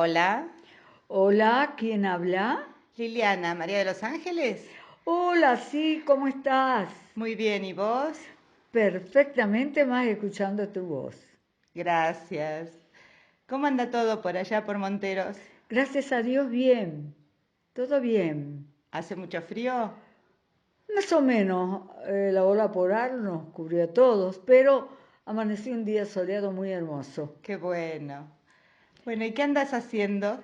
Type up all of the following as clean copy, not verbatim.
Hola, Hola, ¿quién habla? Liliana, María de los Ángeles. Hola, sí, ¿cómo estás? Muy bien, ¿y vos? Perfectamente más escuchando tu voz. Gracias. ¿Cómo anda todo por allá por Monteros? Gracias a Dios, bien, todo bien. ¿Hace mucho frío? Más o menos, la ola polar nos cubrió a todos, pero amaneció un día soleado muy hermoso. Qué bueno. Bueno, ¿y qué andas haciendo?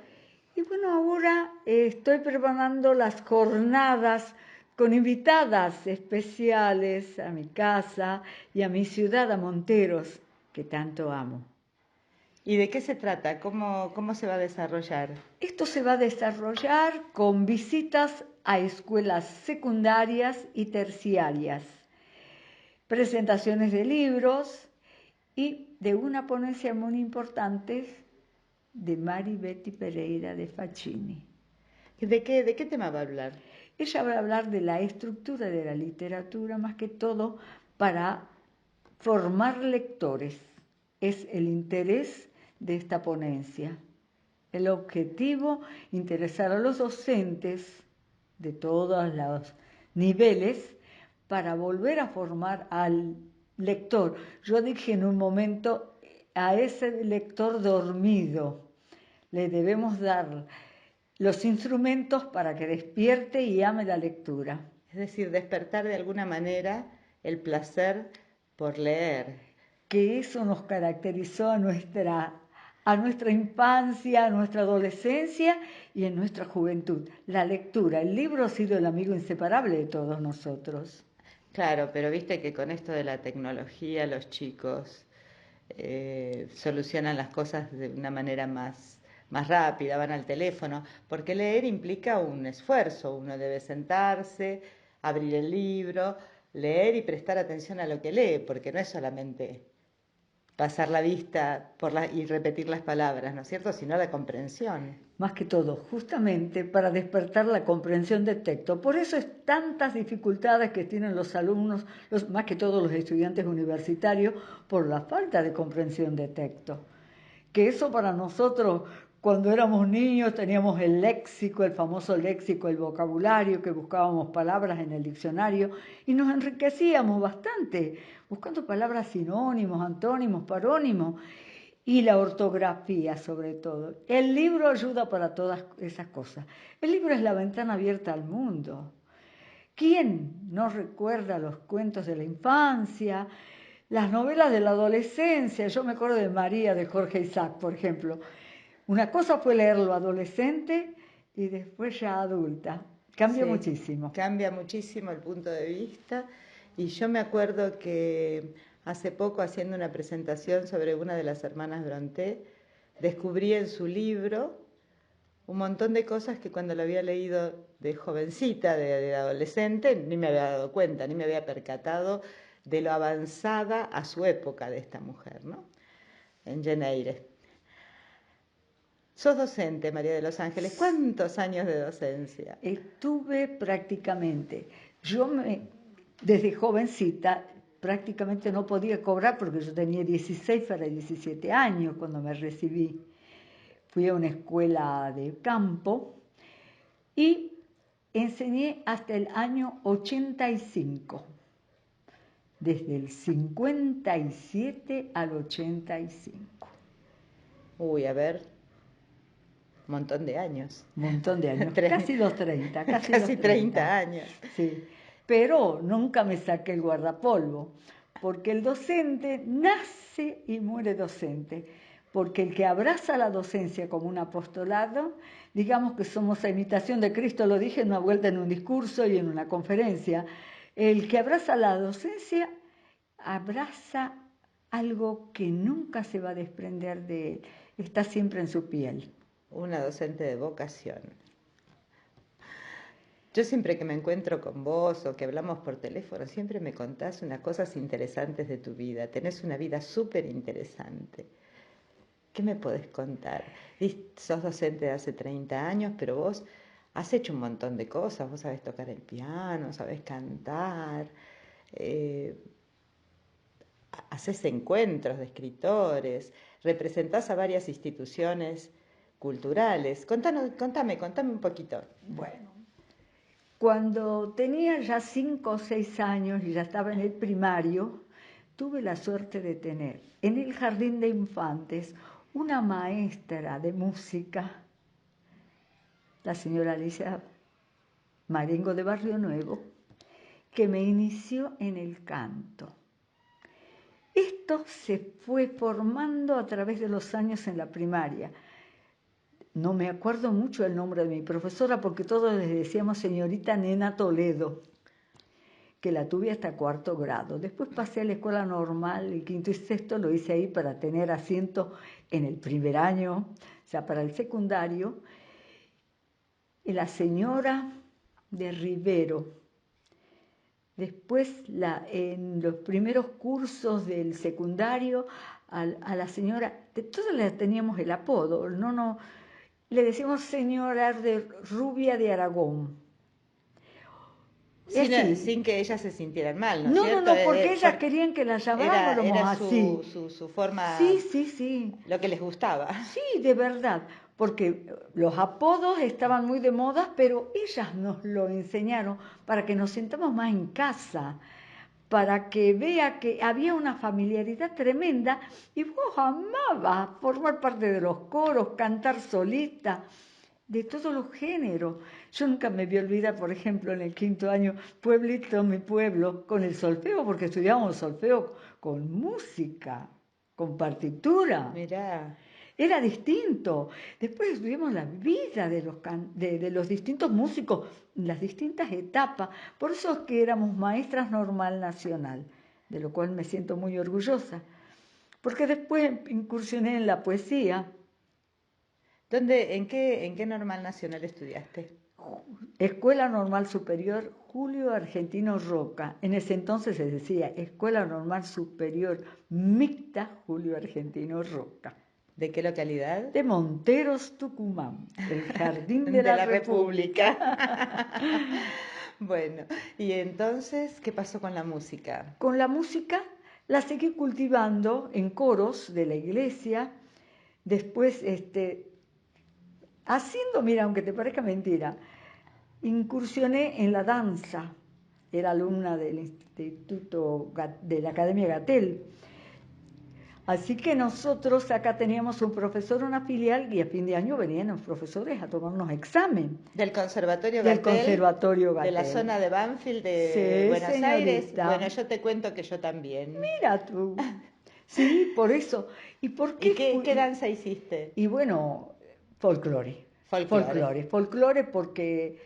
Y bueno, ahora estoy preparando las jornadas con invitadas especiales a mi casa y a mi ciudad, a Monteros, que tanto amo. ¿Y de qué se trata? ¿Cómo se va a desarrollar? Esto se va a desarrollar con visitas a escuelas secundarias y terciarias, presentaciones de libros y de una ponencia muy importante de Mari Betty Pereira de Facchini. ¿De qué tema va a hablar? Ella va a hablar de la estructura de la literatura, más que todo para formar lectores. Es el interés de esta ponencia. El objetivo, interesar a los docentes de todos los niveles para volver a formar al lector. Yo dije en un momento, a ese lector dormido le debemos dar los instrumentos para que despierte y ame la lectura. Es decir, despertar de alguna manera el placer por leer. Que eso nos caracterizó a nuestra infancia, a nuestra adolescencia y en nuestra juventud. La lectura, el libro ha sido el amigo inseparable de todos nosotros. Claro, pero viste que con esto de la tecnología los chicos solucionan las cosas de una manera más rápida, van al teléfono, porque leer implica un esfuerzo, uno debe sentarse, abrir el libro, leer y prestar atención a lo que lee, porque no es solamente pasar la vista y repetir las palabras, ¿no es cierto?, sino la comprensión. Más que todo, justamente para despertar la comprensión del texto. Por eso es tantas dificultades que tienen los alumnos, más que todo los estudiantes universitarios, por la falta de comprensión de texto. Que eso para nosotros, cuando éramos niños, teníamos el léxico, el famoso léxico, el vocabulario, que buscábamos palabras en el diccionario y nos enriquecíamos bastante, buscando palabras sinónimos, antónimos, parónimos y la ortografía sobre todo. El libro ayuda para todas esas cosas. El libro es la ventana abierta al mundo. ¿Quién no recuerda los cuentos de la infancia, las novelas de la adolescencia? Yo me acuerdo de María de Jorge Isaac, por ejemplo. Una cosa fue leerlo adolescente y después ya adulta. Cambia Sí, muchísimo. cambia muchísimo el punto de vista y yo me acuerdo que hace poco haciendo una presentación sobre una de las hermanas Brontë, descubrí en su libro un montón de cosas que cuando lo había leído de jovencita, de adolescente, ni me había dado cuenta, ni me había percatado de lo avanzada a su época de esta mujer, ¿no? En Jane Eyre. Sos docente, María de los Ángeles. ¿Cuántos años de docencia? Estuve prácticamente, desde jovencita, prácticamente no podía cobrar porque yo tenía 16 para 17 años cuando me recibí. Fui a una escuela de campo y enseñé hasta el año 85, desde el 57 al 85. Uy, a ver, un montón de años. Un montón de años, Tre- casi los 30, casi los Casi 30 30. años. Sí, pero nunca me saqué el guardapolvo, porque el docente nace y muere docente, porque el que abraza la docencia como un apostolado, digamos que somos a imitación de Cristo, lo dije en una vuelta en un discurso y en una conferencia, el que abraza la docencia abraza algo que nunca se va a desprender de él, está siempre en su piel. Una docente de vocación. Yo siempre que me encuentro con vos o que hablamos por teléfono, siempre me contás unas cosas interesantes de tu vida. Tenés una vida súper interesante. ¿Qué me podés contar? Sos docente de hace 30 años, pero vos has hecho un montón de cosas. Vos sabés tocar el piano, sabés cantar, eh, haces encuentros de escritores, representás a varias instituciones culturales. Contame un poquito. Bueno, cuando tenía ya 5 o 6 años y ya estaba en el primario, tuve la suerte de tener en el jardín de infantes una maestra de música, la señora Alicia Marengo de Barrio Nuevo, que me inició en el canto. Esto se fue formando a través de los años en la primaria. No me acuerdo mucho el nombre de mi profesora porque todos les decíamos señorita Nena Toledo, que la tuve hasta 4º grado. Después pasé a la escuela normal, el 5º y 6º lo hice ahí para tener asiento en el primer año, o sea, para el secundario. Y la señora de Rivero. Después, en los primeros cursos del secundario, a la señora, de todos le teníamos el apodo, le decimos señora de Rubia de Aragón. Sin que ellas se sintieran mal, ¿no es cierto? No, porque ellas querían que la llamáramos era así. Su forma, Sí. Lo que les gustaba. Sí, de verdad, porque los apodos estaban muy de moda, pero ellas nos lo enseñaron para que nos sintamos más en casa, para que vea que había una familiaridad tremenda y vos amabas formar parte de los coros, cantar solista, de todos los géneros. Yo nunca me voy a olvidar, por ejemplo, en el 5º año, Pueblito, mi pueblo, con el solfeo, porque estudiábamos solfeo con música, con partitura. Mirá. Era distinto. Después estudiamos la vida de los distintos músicos, las distintas etapas. Por eso es que éramos maestras normal nacional, de lo cual me siento muy orgullosa. Porque después incursioné en la poesía. ¿En qué normal nacional estudiaste? Escuela Normal Superior Julio Argentino Roca. En ese entonces se decía Escuela Normal Superior Mixta Julio Argentino Roca. ¿De qué localidad? De Monteros, Tucumán, el Jardín de la República. Bueno, y entonces, ¿qué pasó con la música? Con la música la seguí cultivando en coros de la iglesia. Después, mira, aunque te parezca mentira, incursioné en la danza. Era alumna del Instituto de la Academia Gatel. Así que nosotros acá teníamos un profesor, una filial, y a fin de año venían los profesores a tomarnos examen. ¿Del Conservatorio Gatel? Del Conservatorio Gatel. ¿De la zona de Banfield de Buenos Aires? Bueno, yo te cuento que yo también. Mira tú. Sí, por eso. ¿Y por qué? ¿Y qué danza hiciste? Y bueno, folclore. Folclore porque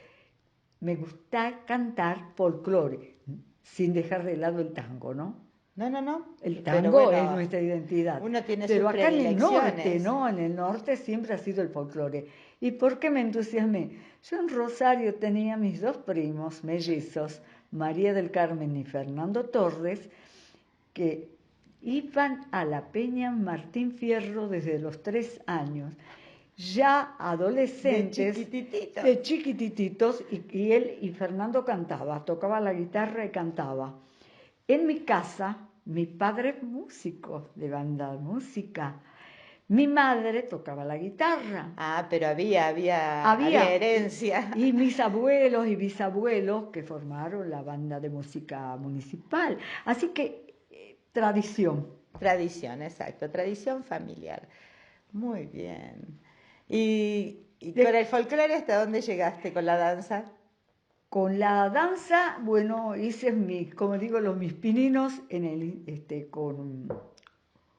me gusta cantar folclore, sin dejar de lado el tango, ¿no? No. El tango es nuestra identidad. Uno tiene Pero sus acá en el norte, predilecciones. ¿no? En el norte siempre ha sido el folclore. ¿Y por qué me entusiasmé? Yo en Rosario tenía mis 2 primos mellizos, María del Carmen y Fernando Torres, que iban a la Peña Martín Fierro desde los 3 años. Ya adolescentes, de chiquititos, y él y Fernando tocaba la guitarra y cantaba. En mi casa, mi padre es músico de banda de música. Mi madre tocaba la guitarra. Ah, pero había herencia. Y mis abuelos y bisabuelos que formaron la banda de música municipal. Así que, tradición. Tradición, exacto, tradición familiar. Muy bien. ¿Y con el folclore hasta dónde llegaste con la danza? Con la danza, bueno, hice mis pininos con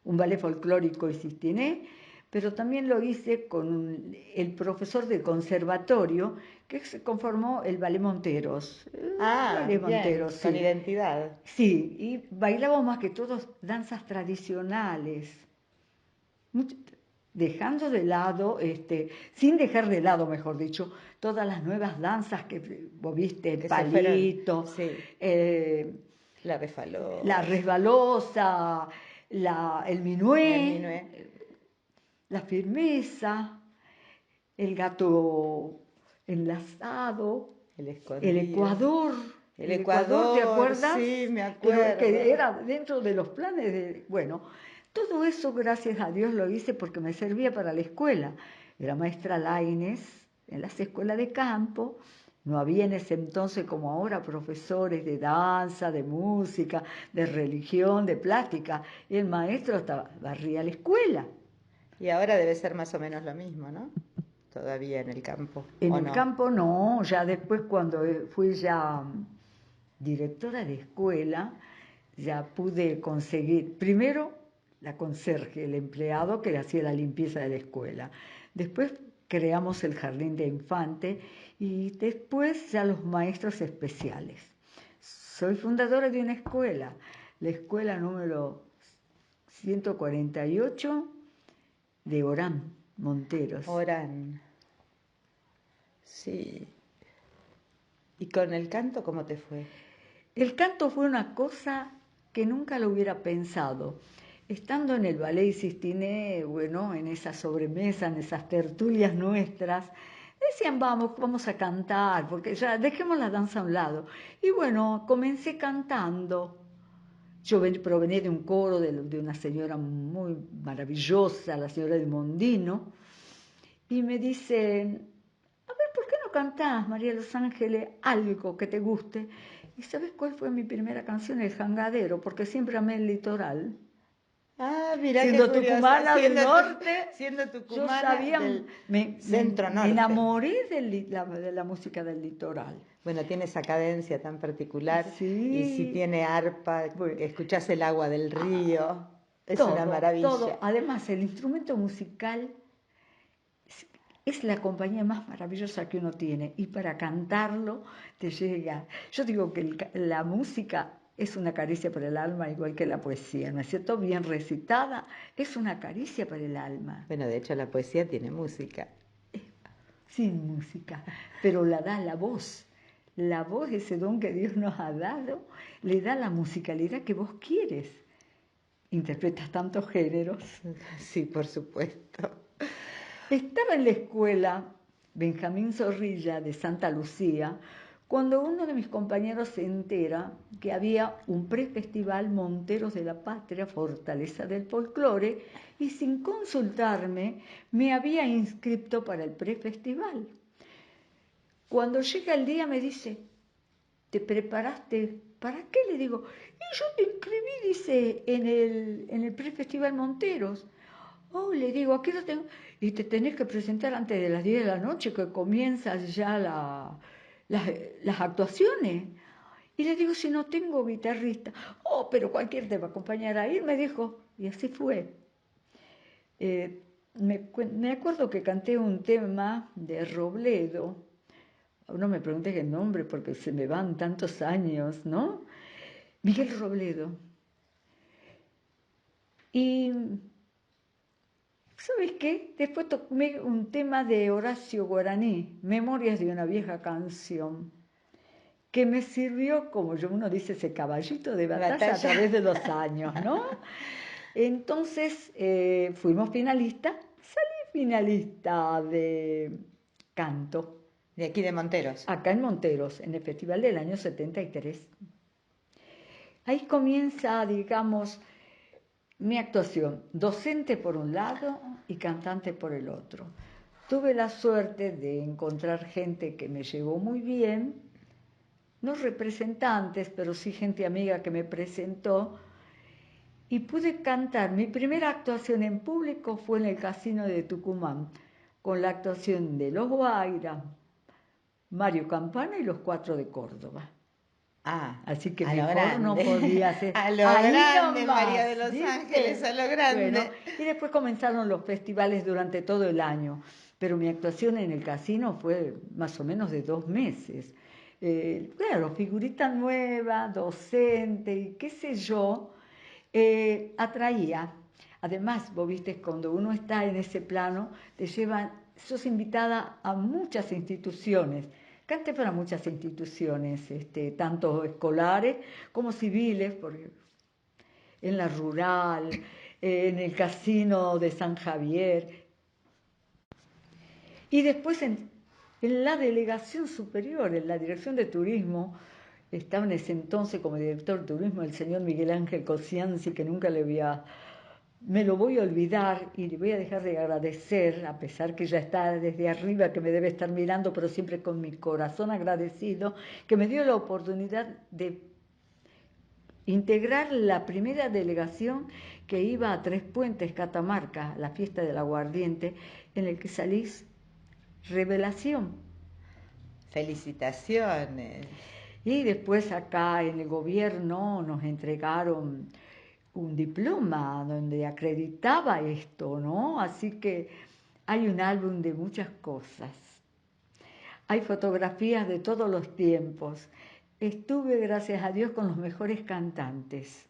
un ballet folclórico Existiné, pero también lo hice con el profesor del conservatorio que se conformó el Ballet Monteros. Ballet Monteros, sí. Con identidad. Sí, y bailábamos más que todos danzas tradicionales. Dejando de lado, sin dejar de lado, mejor dicho, todas las nuevas danzas que vos viste, el palito, sí. La resbalosa, el minué, la firmeza, el gato enlazado, el Ecuador. El Ecuador, ¿te acuerdas? Sí, me acuerdo. Pero que era dentro de los planes todo eso, gracias a Dios, lo hice porque me servía para la escuela. Era maestra Laínez en las escuelas de campo. No había en ese entonces como ahora profesores de danza, de música, de religión, de plástica. Y el maestro barría la escuela. Y ahora debe ser más o menos lo mismo, ¿no? Todavía en el campo, En ¿o el no? campo no, ya después cuando fui ya directora de escuela, ya pude conseguir, primero la conserje, el empleado que le hacía la limpieza de la escuela. Después creamos el jardín de infante y después ya los maestros especiales. Soy fundadora de una escuela, la escuela número 148 de Orán, Monteros. Orán. Sí. ¿Y con el canto cómo te fue? El canto fue una cosa que nunca lo hubiera pensado. Estando en el Ballet Sistiné, bueno, en esa sobremesa, en esas tertulias nuestras, decían, vamos a cantar, porque ya dejemos la danza a un lado. Y bueno, comencé cantando. Yo provenía de un coro de una señora muy maravillosa, la señora de Mondino, y me dicen, a ver, ¿por qué no cantás, María de los Ángeles, algo que te guste? ¿Y sabes cuál fue mi primera canción? El Jangadero, porque siempre amé el litoral. Ah, mira qué Siendo curiosa. tucumana del norte, Siendo yo tucumana sabía, del me centro-norte. enamoré de la música del litoral. Bueno, tiene esa cadencia tan particular y si Sí, tiene arpa, bueno, escuchás el agua del río, es una todo, maravilla. todo. Además, el instrumento musical es la compañía más maravillosa que uno tiene y para cantarlo te llega. Yo digo que la música es una caricia para el alma, igual que la poesía, ¿no es cierto? Bien recitada, es una caricia para el alma, Bueno, de hecho la poesía tiene música. sin música, pero la da la voz. La voz, ese don que Dios nos ha dado, le da la musicalidad que vos quieres. Interpretas tantos géneros. Sí, por supuesto. Estaba en la escuela Benjamín Zorrilla de Santa Lucía cuando uno de mis compañeros se entera que había un prefestival Monteros de la Patria, Fortaleza del Folclore, y sin consultarme me había inscrito para el prefestival. Cuando llega el día me dice, ¿te preparaste? ¿Para qué? Le digo, y yo te inscribí, dice, en el prefestival Monteros. Oh, le digo, aquí lo tengo. Y te tenés que presentar antes de las 10 de la noche, que comienzan ya las actuaciones. Y le digo, si no tengo guitarrista. Oh, pero cualquiera te va a acompañar a ir, me dijo. Y así fue. Me acuerdo que canté un tema de Robledo. No me preguntes el nombre porque se me van tantos años, ¿no? Miguel Robledo. Y ¿sabes qué? Después tomé un tema de Horacio Guaraní, Memorias de una vieja canción, que me sirvió, como uno dice, ese caballito de batalla a través de los años, ¿no? Entonces fuimos finalistas, salí finalista de canto. De aquí de Monteros. Acá en Monteros, en el festival del año 73. Ahí comienza, digamos, mi actuación, docente por un lado y cantante por el otro. Tuve la suerte de encontrar gente que me llevó muy bien, no representantes, pero sí gente amiga que me presentó, y pude cantar. Mi primera actuación en público fue en el Casino de Tucumán, con la actuación de Los Guaira, Mario Campana y Los Cuatro de Córdoba. Ah, Así que a lo mejor no grande. podía ser. A lo Ahí grande, nomás, María de los ¿viste? Ángeles, a lo Bueno, grande. y después comenzaron los festivales durante todo el año, pero mi actuación en el casino fue más o menos de 2 meses. Claro, figurita nueva, docente y qué sé yo, atraía. Además, vos viste, cuando uno está en ese plano, te llevan, sos invitada a muchas instituciones. Canté para muchas instituciones, tanto escolares como civiles, porque en la rural, en el casino de San Javier. Y después en la delegación superior, en la dirección de turismo, estaba en ese entonces como director de turismo el señor Miguel Ángel Cosianzi, que nunca le había me lo voy a olvidar y le voy a dejar de agradecer, a pesar que ya está desde arriba, que me debe estar mirando, pero siempre con mi corazón agradecido, que me dio la oportunidad de integrar la primera delegación que iba a Tres Puentes, Catamarca, la fiesta del aguardiente, en el que salís revelación. Felicitaciones. Y después acá en el gobierno nos entregaron un diploma donde acreditaba esto, ¿no? Así que hay un álbum de muchas cosas. Hay fotografías de todos los tiempos. Estuve, gracias a Dios, con los mejores cantantes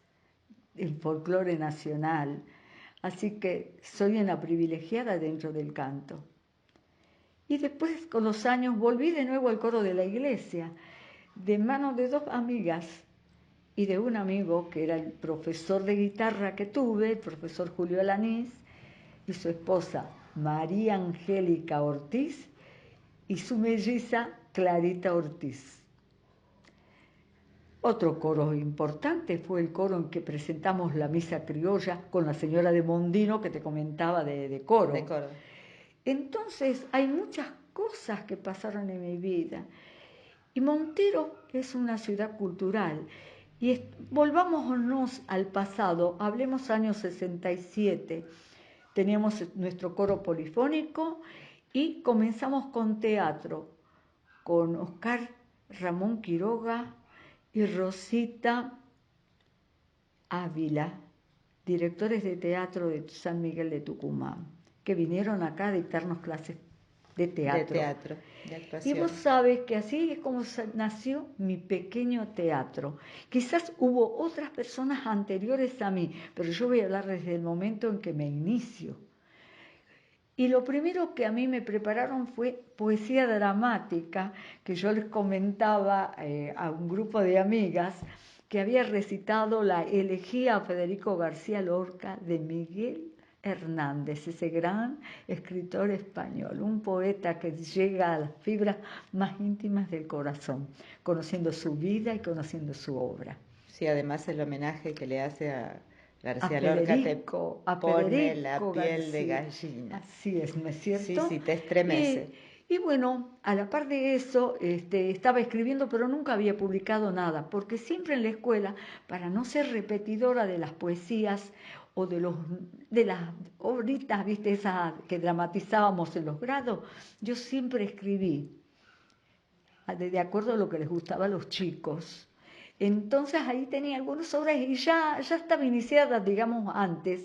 del folclore nacional. Así que soy una privilegiada dentro del canto. Y después, con los años, volví de nuevo al coro de la iglesia, de manos de dos amigas y de un amigo que era el profesor de guitarra que tuve, el profesor Julio Alanís, y su esposa María Angélica Ortiz y su melliza Clarita Ortiz. Otro coro importante fue el coro en que presentamos la misa criolla con la señora de Mondino que te comentaba de coro. De coro. Entonces hay muchas cosas que pasaron en mi vida. Y Montero es una ciudad cultural. Y volvámonos al pasado, hablemos años 67. Teníamos nuestro coro polifónico y comenzamos con teatro, con Oscar Ramón Quiroga y Rosita Ávila, directores de teatro de San Miguel de Tucumán, que vinieron acá a dictarnos clases de teatro. De actuación. Y vos sabes que así es como nació mi pequeño teatro. Quizás hubo otras personas anteriores a mí, pero yo voy a hablar desde el momento en que me inicio. Y lo primero que a mí me prepararon fue poesía dramática, que yo les comentaba a un grupo de amigas que había recitado la elegía a Federico García Lorca de Miguel Hernández, ese gran escritor español, un poeta que llega a las fibras más íntimas del corazón, conociendo su vida y conociendo su obra. Sí, además el homenaje que le hace a García Federico, Lorca te pone la piel García. de gallina. Así es, ¿no es cierto? Sí, sí, te estremece. Y bueno, a la par de eso, estaba escribiendo, pero nunca había publicado nada, porque siempre en la escuela, para no ser repetidora de las poesías o de las obritas, viste, esas que dramatizábamos en los grados, yo siempre escribí de acuerdo a lo que les gustaba a los chicos. Entonces ahí tenía algunas obras y ya estaba iniciada, digamos, antes,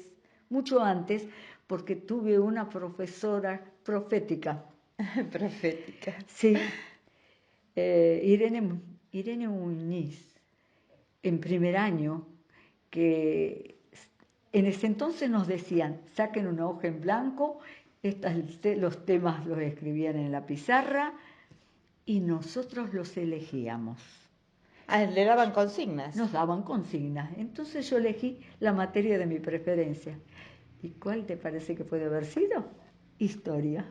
mucho antes, porque tuve una profesora profética. Profética. Sí, Irene Muñiz, en primer año, que en ese entonces nos decían, saquen una hoja en blanco, los temas los escribían en la pizarra y nosotros los elegíamos. Ah, le daban consignas. Nos daban consignas. Entonces yo elegí la materia de mi preferencia. ¿Y cuál te parece que puede haber sido? Historia.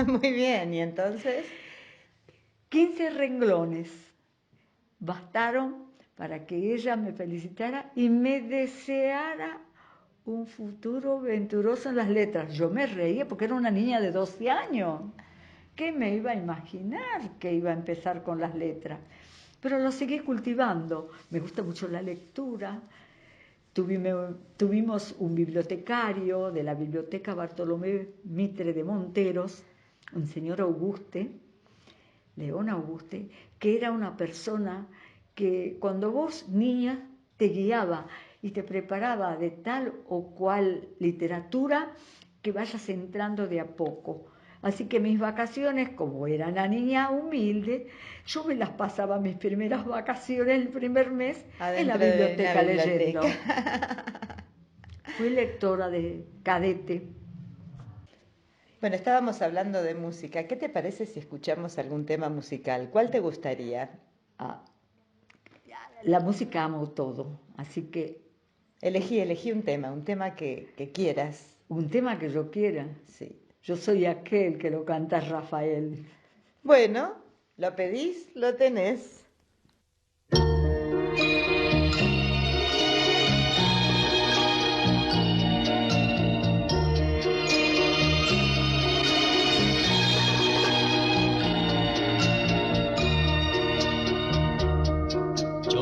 Muy bien, ¿y entonces? 15 renglones bastaron para que ella me felicitara y me deseara un futuro venturoso en las letras. Yo me reía porque era una niña de 12 años. ¿Qué me iba a imaginar que iba a empezar con las letras? Pero lo seguí cultivando. Me gusta mucho la lectura. Tuvimos un bibliotecario de la Biblioteca Bartolomé Mitre de Monteros, un señor Auguste, León Auguste, que era una persona que cuando vos, niña, te guiaba y te preparaba de tal o cual literatura que vayas entrando de a poco. Así que mis vacaciones, como era una niña humilde, yo me las pasaba mis primeras vacaciones, el primer mes, en la biblioteca leyendo. Fui lectora de cadete. Bueno, estábamos hablando de música. ¿Qué te parece si escuchamos algún tema musical? ¿Cuál te gustaría? La música amo todo, así que... Elegí un tema que quieras. Un tema que yo quiera. Sí. Yo soy aquel que lo canta Rafael. Bueno, lo pedís, lo tenés.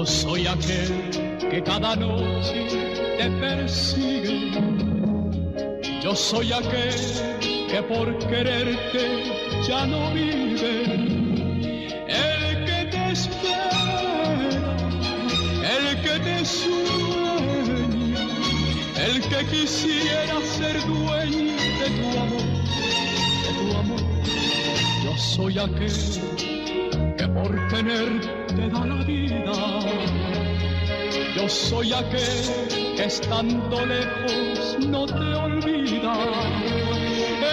Yo soy aquel que cada noche te persigue. Yo soy aquel que por quererte ya no vive. El que te espera, el que te sueña, el que quisiera ser dueño de tu amor. Yo soy aquel que por tenerte da la vida. Yo soy aquel que estando lejos no te olvida.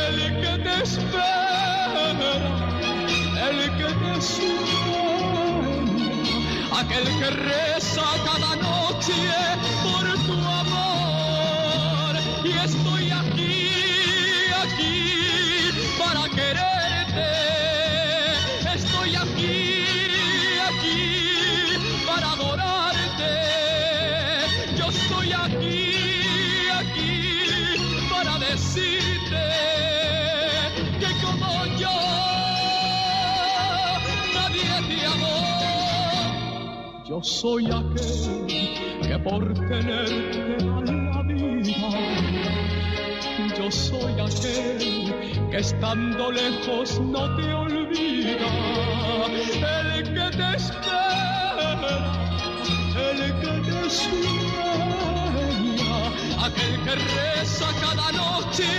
El que te espera, el que te sueña, aquel que reza cada noche por tu amor. Y estoy aquí para quererte. Estoy aquí para adorarte. Yo estoy aquí para decirte que como yo nadie te amó. Yo soy aquel que por tenerte da la vida. Yo soy aquel que estando lejos no te olvida. El que te espera, el que te sueña, aquel que reza cada noche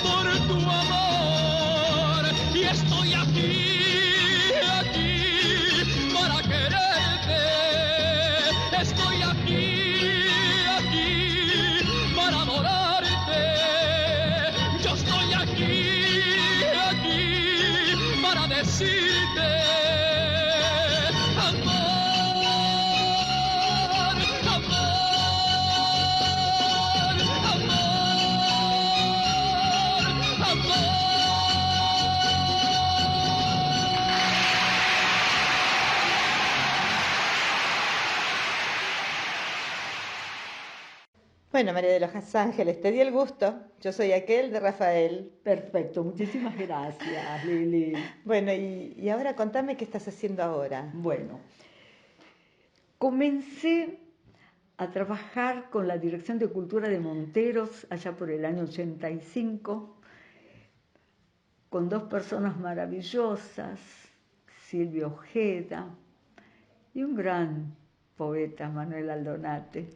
por tu amor. Y estoy aquí para quererte. Estoy aquí para adorarte. Yo estoy aquí para decirte Bueno, María de los Ángeles, te di el gusto. Yo soy aquel de Rafael. Perfecto, muchísimas gracias, Lili. Bueno, y ahora contame qué estás haciendo ahora. Bueno, comencé a trabajar con la Dirección de Cultura de Monteros allá por el año 85, con dos personas maravillosas, Silvia Ojeda y un gran poeta, Manuel Aldonate,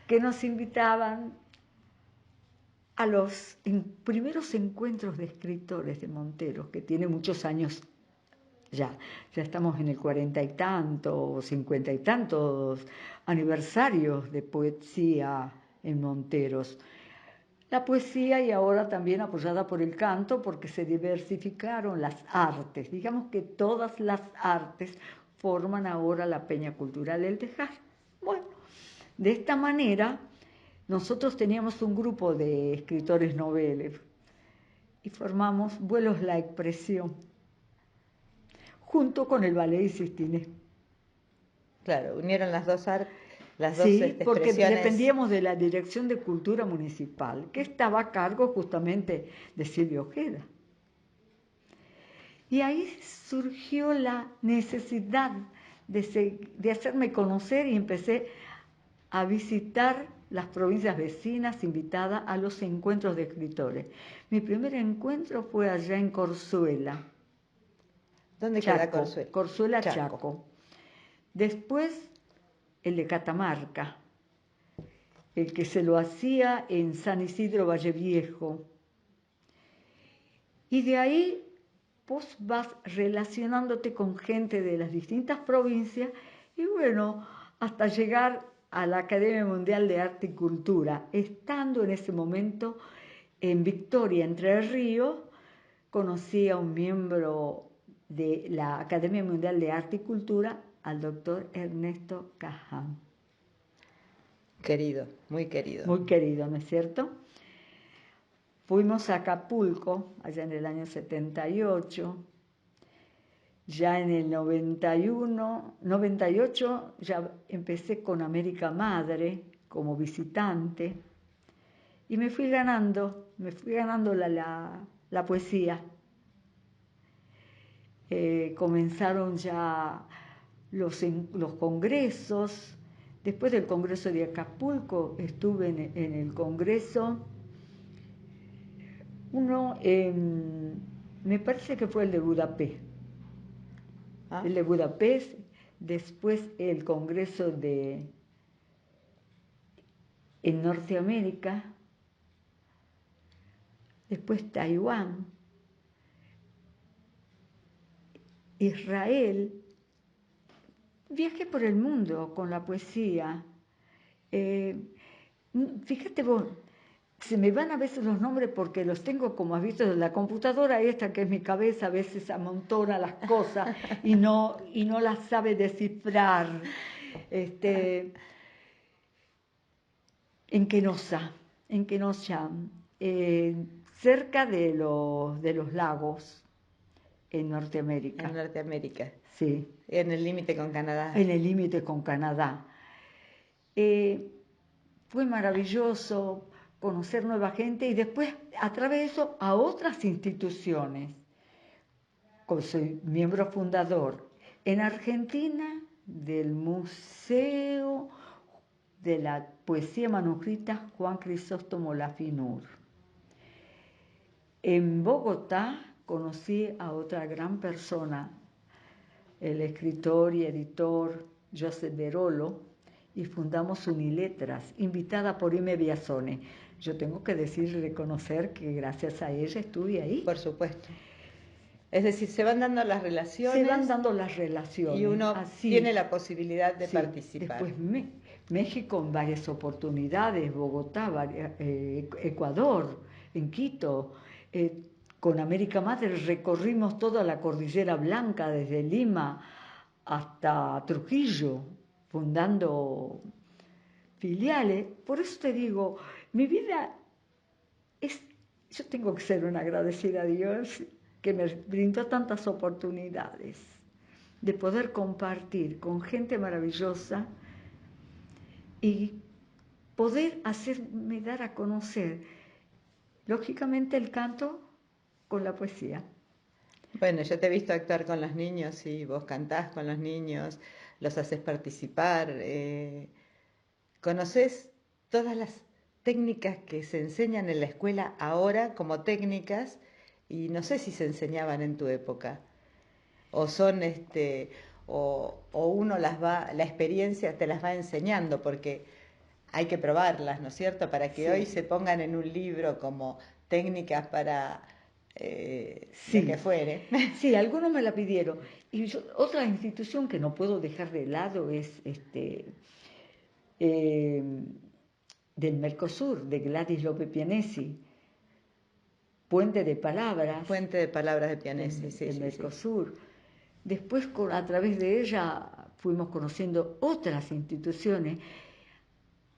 que nos invitaban a los primeros encuentros de escritores de Monteros, que tiene muchos años ya estamos en el 40 y tantos, 50 y tantos aniversarios de poesía en Monteros. La poesía y ahora también apoyada por el canto, porque se diversificaron las artes. Digamos que todas las artes forman ahora la Peña Cultural El Tejar. Bueno, de esta manera nosotros teníamos un grupo de escritores noveles y formamos Vuelos la Expresión, junto con el Ballet Sistiné. Claro, unieron las dos artes. Sí, porque dependíamos de la Dirección de Cultura Municipal, que estaba a cargo justamente de Silvia Ojeda. Y ahí surgió la necesidad de hacerme conocer y empecé a visitar las provincias vecinas, invitada a los encuentros de escritores. Mi primer encuentro fue allá en Corzuela. ¿Dónde queda Corzuela? Corzuela, Chaco. Después el de Catamarca, el que se lo hacía en San Isidro Valle Viejo. Y de ahí vos vas relacionándote con gente de las distintas provincias y bueno, hasta llegar a la Academia Mundial de Arte y Cultura. Estando en ese momento en Victoria, Entre Ríos, conocí a un miembro de la Academia Mundial de Arte y Cultura, al doctor Ernesto Caján. Querido, muy querido. Muy querido, ¿no es cierto? Fuimos a Acapulco, allá en el año 78. Ya en el 98, ya empecé con América Madre como visitante. Y me fui ganando la poesía. Comenzaron ya los congresos. Después del Congreso de Acapulco estuve en el Congreso, me parece que fue el de Budapest. El de Budapest, después el Congreso en Norteamérica, después Taiwán, Israel. Viajé por el mundo con la poesía. Fíjate vos, se me van a veces los nombres porque los tengo, como has visto, en la computadora esta que es mi cabeza, a veces amontona las cosas y no las sabe descifrar. En Kenosha, cerca de los lagos en Norteamérica. En Norteamérica. Sí. En el límite con Canadá. En el límite con Canadá. Fue maravilloso conocer nueva gente y después, a través de eso, a otras instituciones. Soy miembro fundador en Argentina del Museo de la Poesía Manuscrita Juan Crisóstomo Lafinur. En Bogotá conocí a otra gran persona, el escritor y editor Joseph Berolo, y fundamos Uniletras, invitada por Ime Biasone. Yo tengo que decir y reconocer que gracias a ella estuve ahí. Por supuesto. Es decir, se van dando las relaciones. Se van dando las relaciones. Y uno tiene la posibilidad de participar. Después México en varias oportunidades, Bogotá, Ecuador, en Quito. Con América Madre recorrimos toda la Cordillera Blanca, desde Lima hasta Trujillo, fundando filiales. Por eso te digo, mi vida yo tengo que ser una agradecida a Dios que me brindó tantas oportunidades de poder compartir con gente maravillosa y poder hacerme dar a conocer, lógicamente, el canto con la poesía. Bueno, yo te he visto actuar con los niños y vos cantás con los niños, los haces participar. ¿Conocés todas las técnicas que se enseñan en la escuela ahora como técnicas? Y no sé si se enseñaban en tu época. O son o uno la experiencia te las va enseñando, porque hay que probarlas, ¿no es cierto? Para que hoy se pongan en un libro como técnicas para lo que fuere. Sí, algunos me la pidieron. Y otra institución que no puedo dejar de lado es del Mercosur, de Gladys López Pianesi. Puente de Palabras. Puente de Palabras de Pianesi, sí. Del Mercosur. Sí. Después, a través de ella, fuimos conociendo otras instituciones.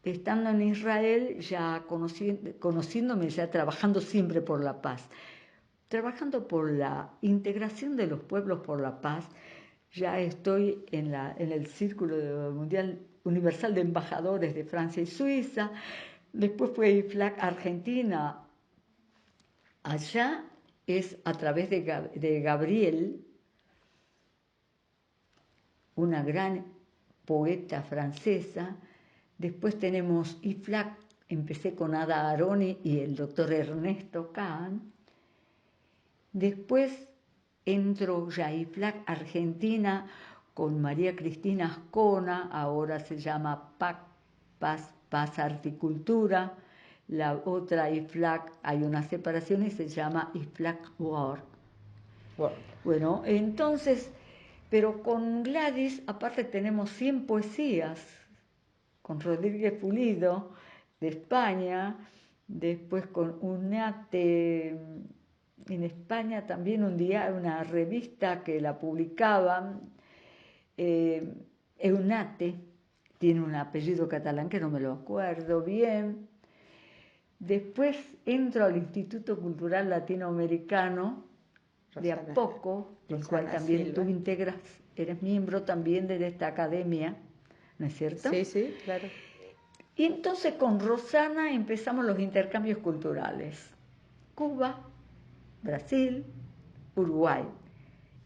Estando en Israel, ya conociéndome, ya trabajando siempre por la paz. Trabajando por la integración de los pueblos por la paz, ya estoy en el Círculo Mundial Universal de Embajadores de Francia y Suiza. Después fue IFLAC Argentina. Allá es a través de Gabriel, una gran poeta francesa. Después tenemos IFLAC, empecé con Ada Aroni y el doctor Ernesto Kahn. Después entro ya a IFLAC Argentina con María Cristina Ascona, ahora se llama PAC, Paz, Arte y Cultura. La otra IFLAC, hay una separación y se llama IFLAC World. Bueno, entonces, pero con Gladys, aparte tenemos 100 poesías, con Rodríguez Pulido, de España, después con UNATE, en España también una revista que la publicaban, EUNATE, tiene un apellido catalán que no me lo acuerdo bien. Después entro al Instituto Cultural Latinoamericano, de a poco, del cual también tú integras, eres miembro también de esta academia, ¿no es cierto? Sí, claro. Y entonces con Rosana empezamos los intercambios culturales. Cuba, Brasil, Uruguay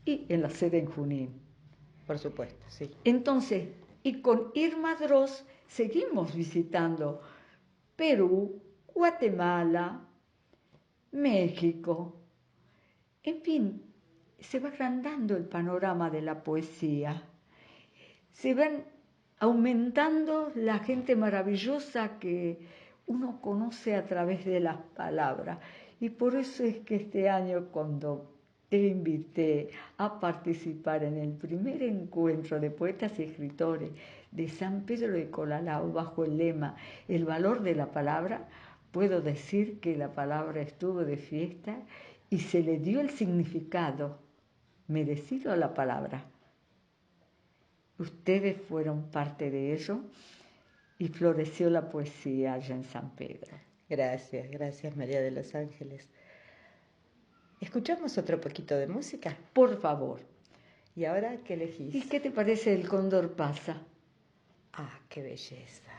y en la sede en Junín. Por supuesto, sí. Entonces, y con Irma Droz seguimos visitando Perú, Guatemala, México. En fin, se va agrandando el panorama de la poesía. Se van aumentando la gente maravillosa que uno conoce a través de las palabras. Y por eso es que este año, cuando te invité a participar en el primer encuentro de poetas y escritores de San Pedro de Colalao bajo el lema El valor de la palabra, puedo decir que la palabra estuvo de fiesta y se le dio el significado merecido a la palabra. Ustedes fueron parte de eso y floreció la poesía allá en San Pedro. Gracias, gracias María de los Ángeles. ¿Escuchamos otro poquito de música? Por favor. ¿Y ahora qué elegís? ¿Y qué te parece El Cóndor pasa? Ah, qué belleza.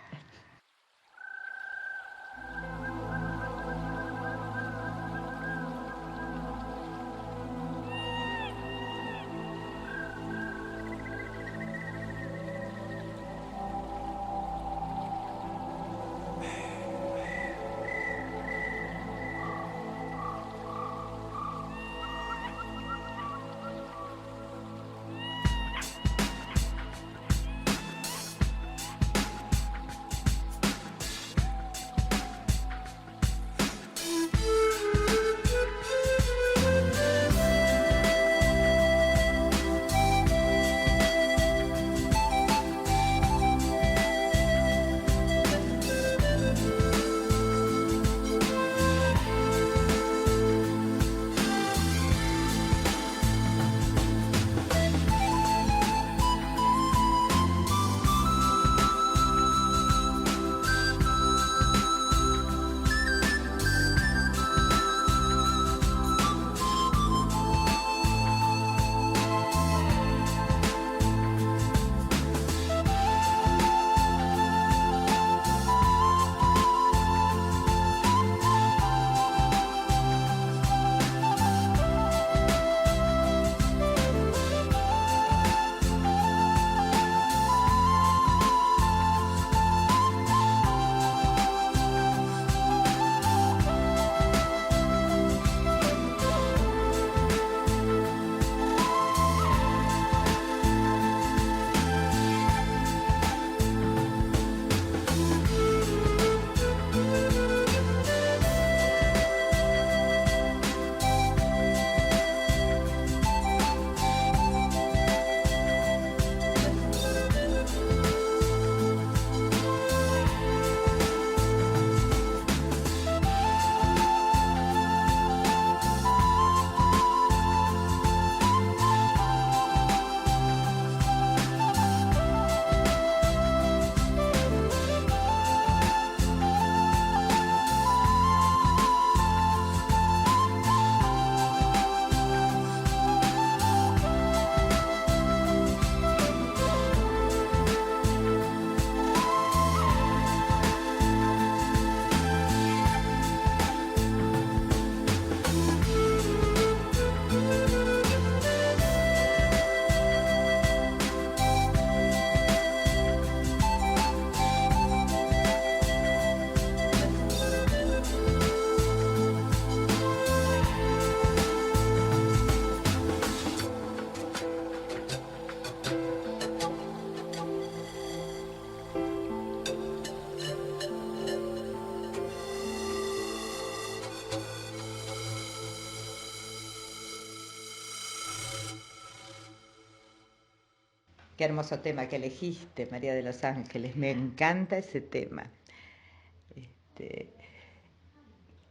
Qué hermoso tema que elegiste, María de los Ángeles. Me encanta ese tema.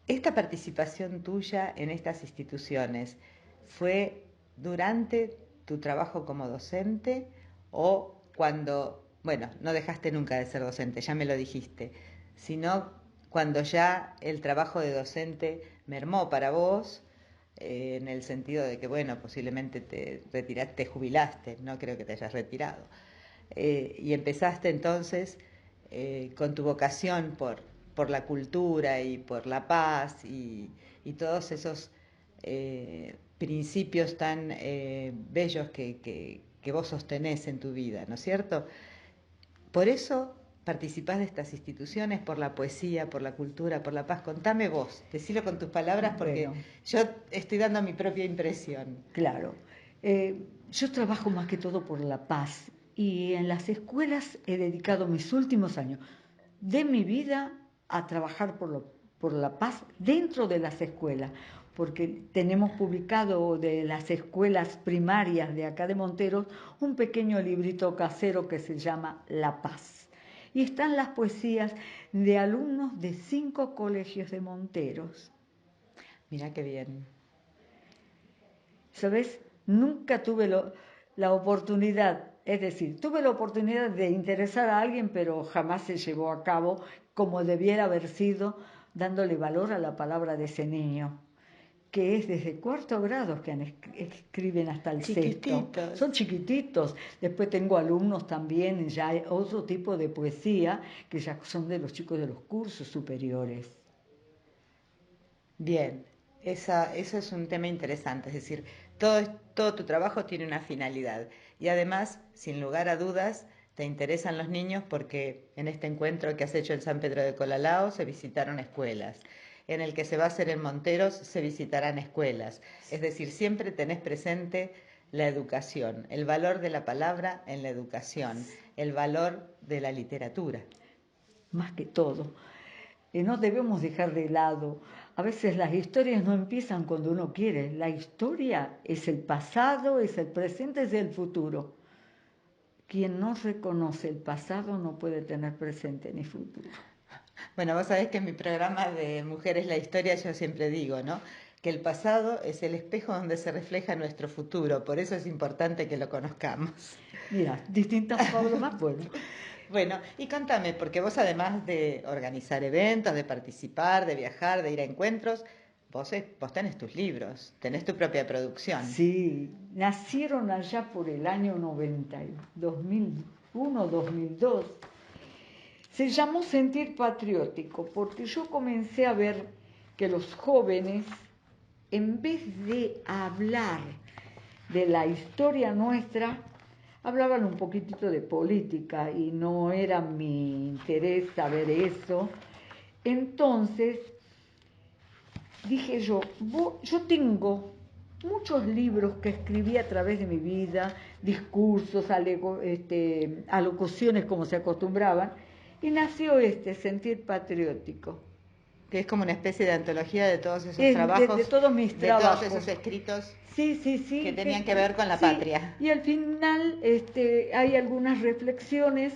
Esta participación tuya en estas instituciones fue durante tu trabajo como docente o cuando, bueno, no dejaste nunca de ser docente, ya me lo dijiste, sino cuando ya el trabajo de docente mermó para vos, en el sentido de que, bueno, posiblemente te retiraste, te jubilaste, no creo que te hayas retirado, y empezaste entonces con tu vocación por la cultura y por la paz y todos esos principios tan bellos que que vos sostenés en tu vida, ¿no es cierto? Por eso participás de estas instituciones, por la poesía, por la cultura, por la paz. Contame vos, decilo con tus palabras porque Bueno, yo estoy dando mi propia impresión. claro. Yo trabajo más que todo por la paz y en las escuelas he dedicado mis últimos años de mi vida a trabajar por la paz dentro de las escuelas, porque tenemos publicado de las escuelas primarias de acá de Monteros un pequeño librito casero que se llama La Paz. Y están las poesías de alumnos de 5 colegios de Monteros. Mirá qué bien. ¿Sabes? Nunca tuve la oportunidad, es decir, tuve la oportunidad de interesar a alguien, pero jamás se llevó a cabo como debiera haber sido, dándole valor a la palabra de ese niño, que es desde 4º grado que escriben hasta el 6º. Chiquititos. Son chiquititos. Después tengo alumnos también, ya hay otro tipo de poesía, que ya son de los chicos de los cursos superiores. Bien, eso es un tema interesante, es decir, todo tu trabajo tiene una finalidad y además, sin lugar a dudas, te interesan los niños porque en este encuentro que has hecho en San Pedro de Colalao se visitaron escuelas, en el que se va a hacer en Monteros se visitarán escuelas, es decir, siempre tenés presente la educación, el valor de la palabra en la educación, el valor de la literatura. Más que todo. No debemos dejar de lado. A veces las historias no empiezan cuando uno quiere. La historia es el pasado, es el presente, es el futuro. Quien no reconoce el pasado no puede tener presente ni futuro. Bueno, vos sabés que en mi programa de Mujeres la Historia yo siempre digo, ¿no? Que el pasado es el espejo donde se refleja nuestro futuro, por eso es importante que lo conozcamos. Mira, distintas formas, bueno. Bueno, y contame, porque vos además de organizar eventos, de participar, de viajar, de ir a encuentros, vos tenés tus libros, tenés tu propia producción. Sí, nacieron allá por el año 90, 2001, 2002. Se llamó Sentir Patriótico, porque yo comencé a ver que los jóvenes, en vez de hablar de la historia nuestra, hablaban un poquitito de política y no era mi interés saber eso. Entonces dije yo tengo muchos libros que escribí a través de mi vida, discursos, alocuciones como se acostumbraban, y nació Sentir Patriótico. Que es como una especie de antología de todos esos trabajos. De todos mis trabajos. De todos esos escritos. Sí. Que tenían que ver con la patria. Y al final hay algunas reflexiones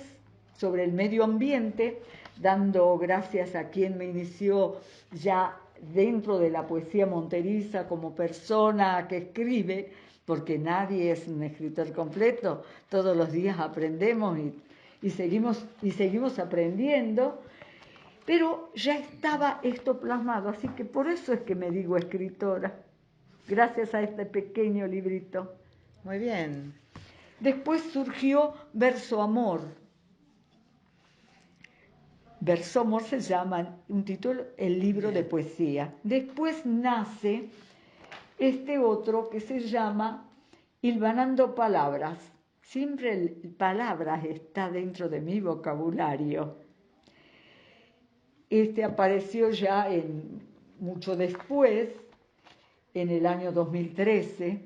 sobre el medio ambiente, dando gracias a quien me inició ya dentro de la poesía monteriza como persona que escribe, porque nadie es un escritor completo, todos los días aprendemos y seguimos aprendiendo, pero ya estaba esto plasmado, así que por eso es que me digo escritora, gracias a este pequeño librito. Muy bien. Después surgió Verso Amor. Verso Amor se llama, un título, el libro de poesía. Después nace otro que se llama Hilvanando Palabras. Siempre palabras está dentro de mi vocabulario. Apareció ya mucho después, en el año 2013,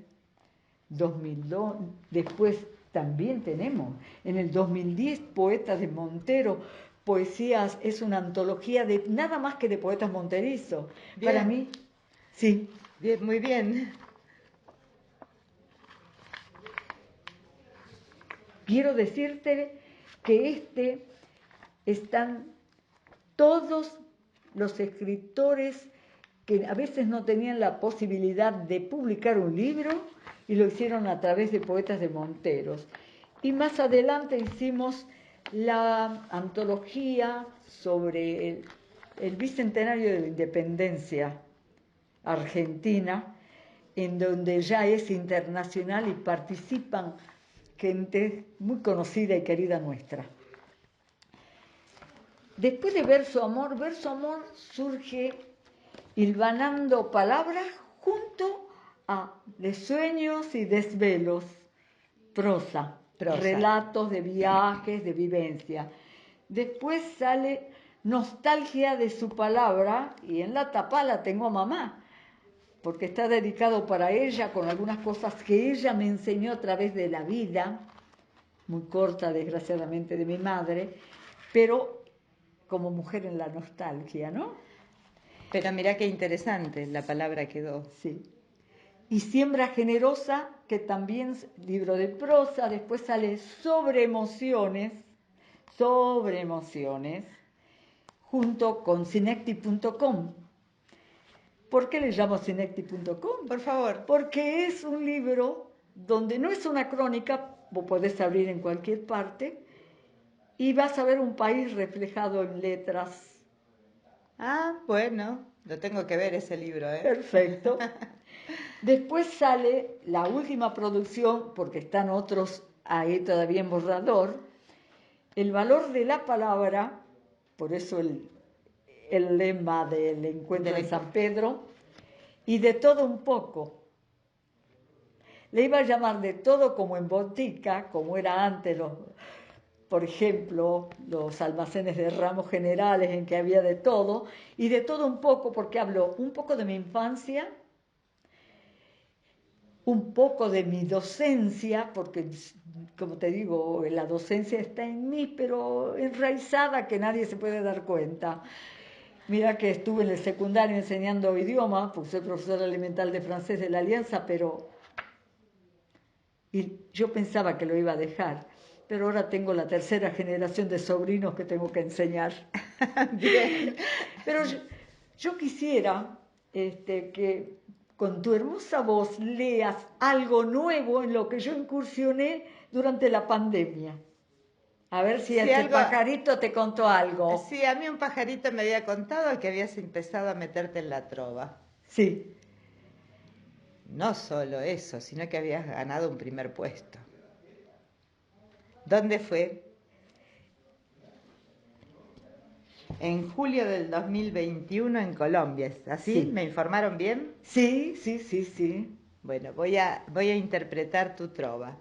2002, después también tenemos, en el 2010, Poetas de Montero, Poesías, es una antología de nada más que de poetas monterizos. Bien. Para mí, sí. Bien, muy bien. Quiero decirte que están todos los escritores que a veces no tenían la posibilidad de publicar un libro y lo hicieron a través de Poetas de Monteros. Y más adelante hicimos la antología sobre el bicentenario de la independencia argentina, en donde ya es internacional y participan gente muy conocida y querida nuestra. Después de Verso Amor surge Hilvanando Palabras junto a De Sueños y Desvelos. Prosa. Prosa. Relatos de viajes, de vivencia. Después sale Nostalgia de su palabra, y en la tapa la tengo a mamá, porque está dedicado para ella, con algunas cosas que ella me enseñó a través de la vida, muy corta desgraciadamente de mi madre, pero como mujer en la nostalgia, ¿no? Pero mirá qué interesante, la palabra quedó. Sí. Y Siembra Generosa, que también es libro de prosa. Después sale Sobre Emociones, junto con Synecti.com. ¿Por qué le llamo Synecti.com? Por favor. Porque es un libro donde no es una crónica, vos podés abrir en cualquier parte, y vas a ver un país reflejado en letras. Ah, bueno, lo tengo que ver ese libro, ¿eh? Perfecto. Después sale la última producción, porque están otros ahí todavía en borrador, El valor de la palabra, por eso el lema del encuentro de San Pedro, y De todo un poco. Le iba a llamar De todo como en botica, como era antes, por ejemplo, los almacenes de ramos generales en que había de todo, y de todo un poco porque hablo un poco de mi infancia, un poco de mi docencia, porque, como te digo, la docencia está en mí, pero enraizada que nadie se puede dar cuenta. Mira que estuve en el secundario enseñando idiomas, porque soy profesora elemental de francés de la Alianza, y yo pensaba que lo iba a dejar, pero ahora tengo la tercera generación de sobrinos que tengo que enseñar. Bien. Pero yo quisiera que con tu hermosa voz leas algo nuevo en lo que yo incursioné durante la pandemia. A ver si este pajarito te contó algo. Sí, a mí un pajarito me había contado que habías empezado a meterte en la trova. Sí. No solo eso, sino que habías ganado un primer puesto. ¿Dónde fue? En julio del 2021 en Colombia, ¿así? Sí. ¿Me informaron bien? Sí. Bueno, voy a interpretar tu trova.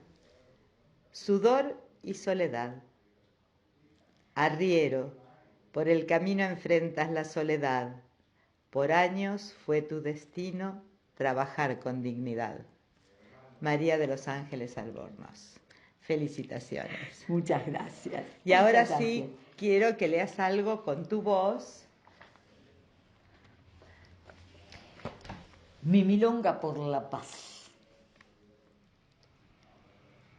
Sudor y soledad. Arriero, por el camino enfrentas la soledad. Por años fue tu destino trabajar con dignidad. María de los Ángeles Albornoz. Felicitaciones. Muchas gracias. Y ahora sí, quiero que leas algo con tu voz. Mi milonga por la paz.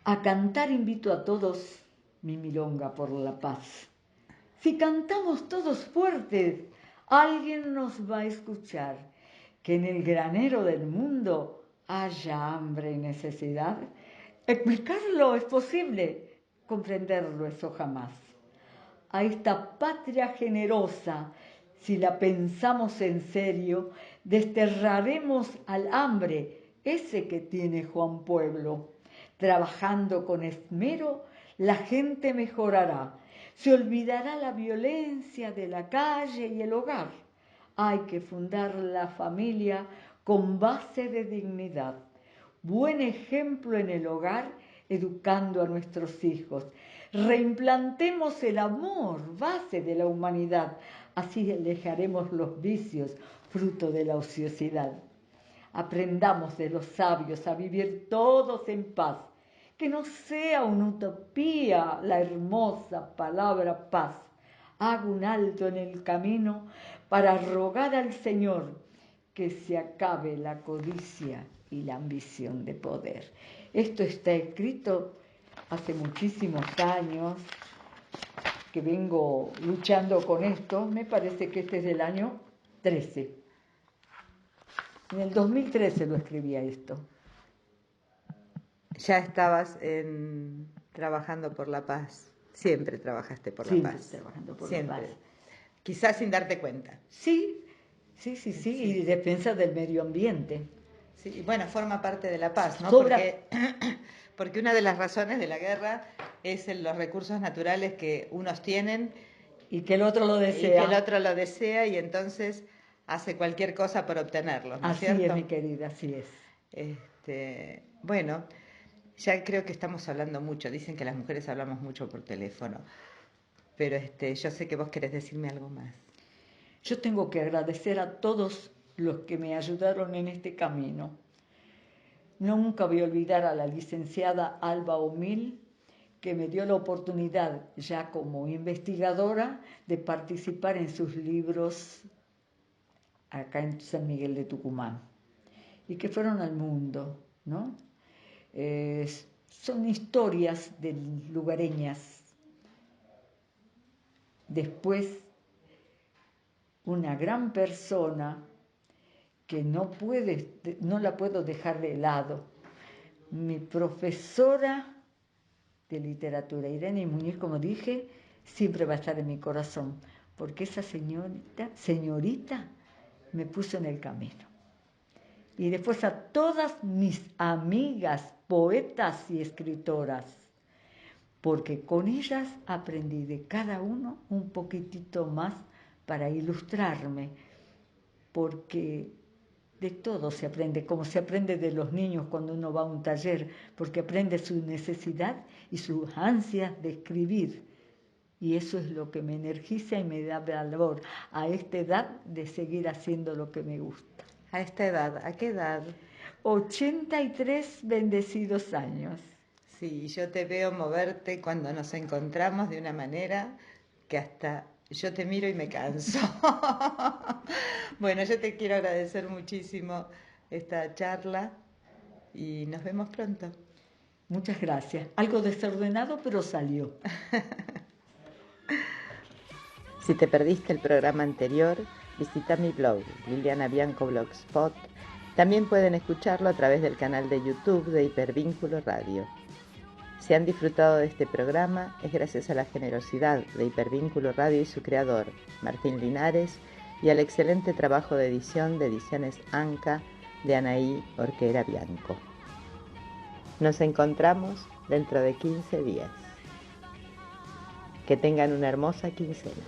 A cantar invito a todos mi milonga por la paz. Si cantamos todos fuertes, alguien nos va a escuchar. Que en el granero del mundo haya hambre y necesidad. Explicarlo es posible, comprenderlo eso jamás. A esta patria generosa, si la pensamos en serio, desterraremos al hambre, ese que tiene Juan Pueblo. Trabajando con esmero, la gente mejorará. Se olvidará la violencia de la calle y el hogar. Hay que fundar la familia con base de dignidad. Buen ejemplo en el hogar, educando a nuestros hijos. Reimplantemos el amor, base de la humanidad. Así alejaremos los vicios, fruto de la ociosidad. Aprendamos de los sabios a vivir todos en paz. Que no sea una utopía la hermosa palabra paz. Hago un alto en el camino para rogar al Señor que se acabe la codicia y la ambición de poder. Esto está escrito hace muchísimos años que vengo luchando con esto. Me parece que este es del año 13. En el 2013 lo escribía esto. Ya estabas trabajando por la paz. Siempre trabajaste por la paz. Trabajando por Siempre. la paz. Quizás sin darte cuenta. Sí, y defensa del medio ambiente. Sí, bueno, forma parte de la paz, ¿no? Porque una de las razones de la guerra es los recursos naturales que unos tienen y que el otro lo desea. Y entonces hace cualquier cosa por obtenerlos, ¿no es cierto? Así es, mi querida, así es. Bueno, Ya creo que estamos hablando mucho. Dicen que las mujeres hablamos mucho por teléfono. Pero yo sé que vos querés decirme algo más. Yo tengo que agradecer a todos los que me ayudaron en este camino. Nunca voy a olvidar a la licenciada Alba Omil, que me dio la oportunidad, ya como investigadora, de participar en sus libros acá en San Miguel de Tucumán, y que fueron al mundo, ¿no? Son historias de lugareñas. Después, una gran persona que no la puedo dejar de lado, mi profesora de literatura, Irene Muñiz, como dije, siempre va a estar en mi corazón, porque esa señorita me puso en el camino. Y después a todas mis amigas, poetas y escritoras, porque con ellas aprendí de cada uno un poquitito más para ilustrarme, porque de todo se aprende, como se aprende de los niños cuando uno va a un taller, porque aprende su necesidad y sus ansias de escribir. Y eso es lo que me energiza y me da valor a esta edad de seguir haciendo lo que me gusta. ¿A esta edad? ¿A qué edad? 83 bendecidos años. Sí, yo te veo moverte cuando nos encontramos de una manera que hasta yo te miro y me canso. Bueno, yo te quiero agradecer muchísimo esta charla y nos vemos pronto. Muchas gracias. Algo desordenado, pero salió. Si te perdiste el programa anterior, visita mi blog, Liliana Bianco Blogspot. También pueden escucharlo a través del canal de YouTube de Hipervínculo Radio. Si han disfrutado de este programa, es gracias a la generosidad de Hipervínculo Radio y su creador, Martín Linares, y al excelente trabajo de edición de Ediciones Anca de Anaí Orquera Bianco. Nos encontramos dentro de 15 días. Que tengan una hermosa quincena.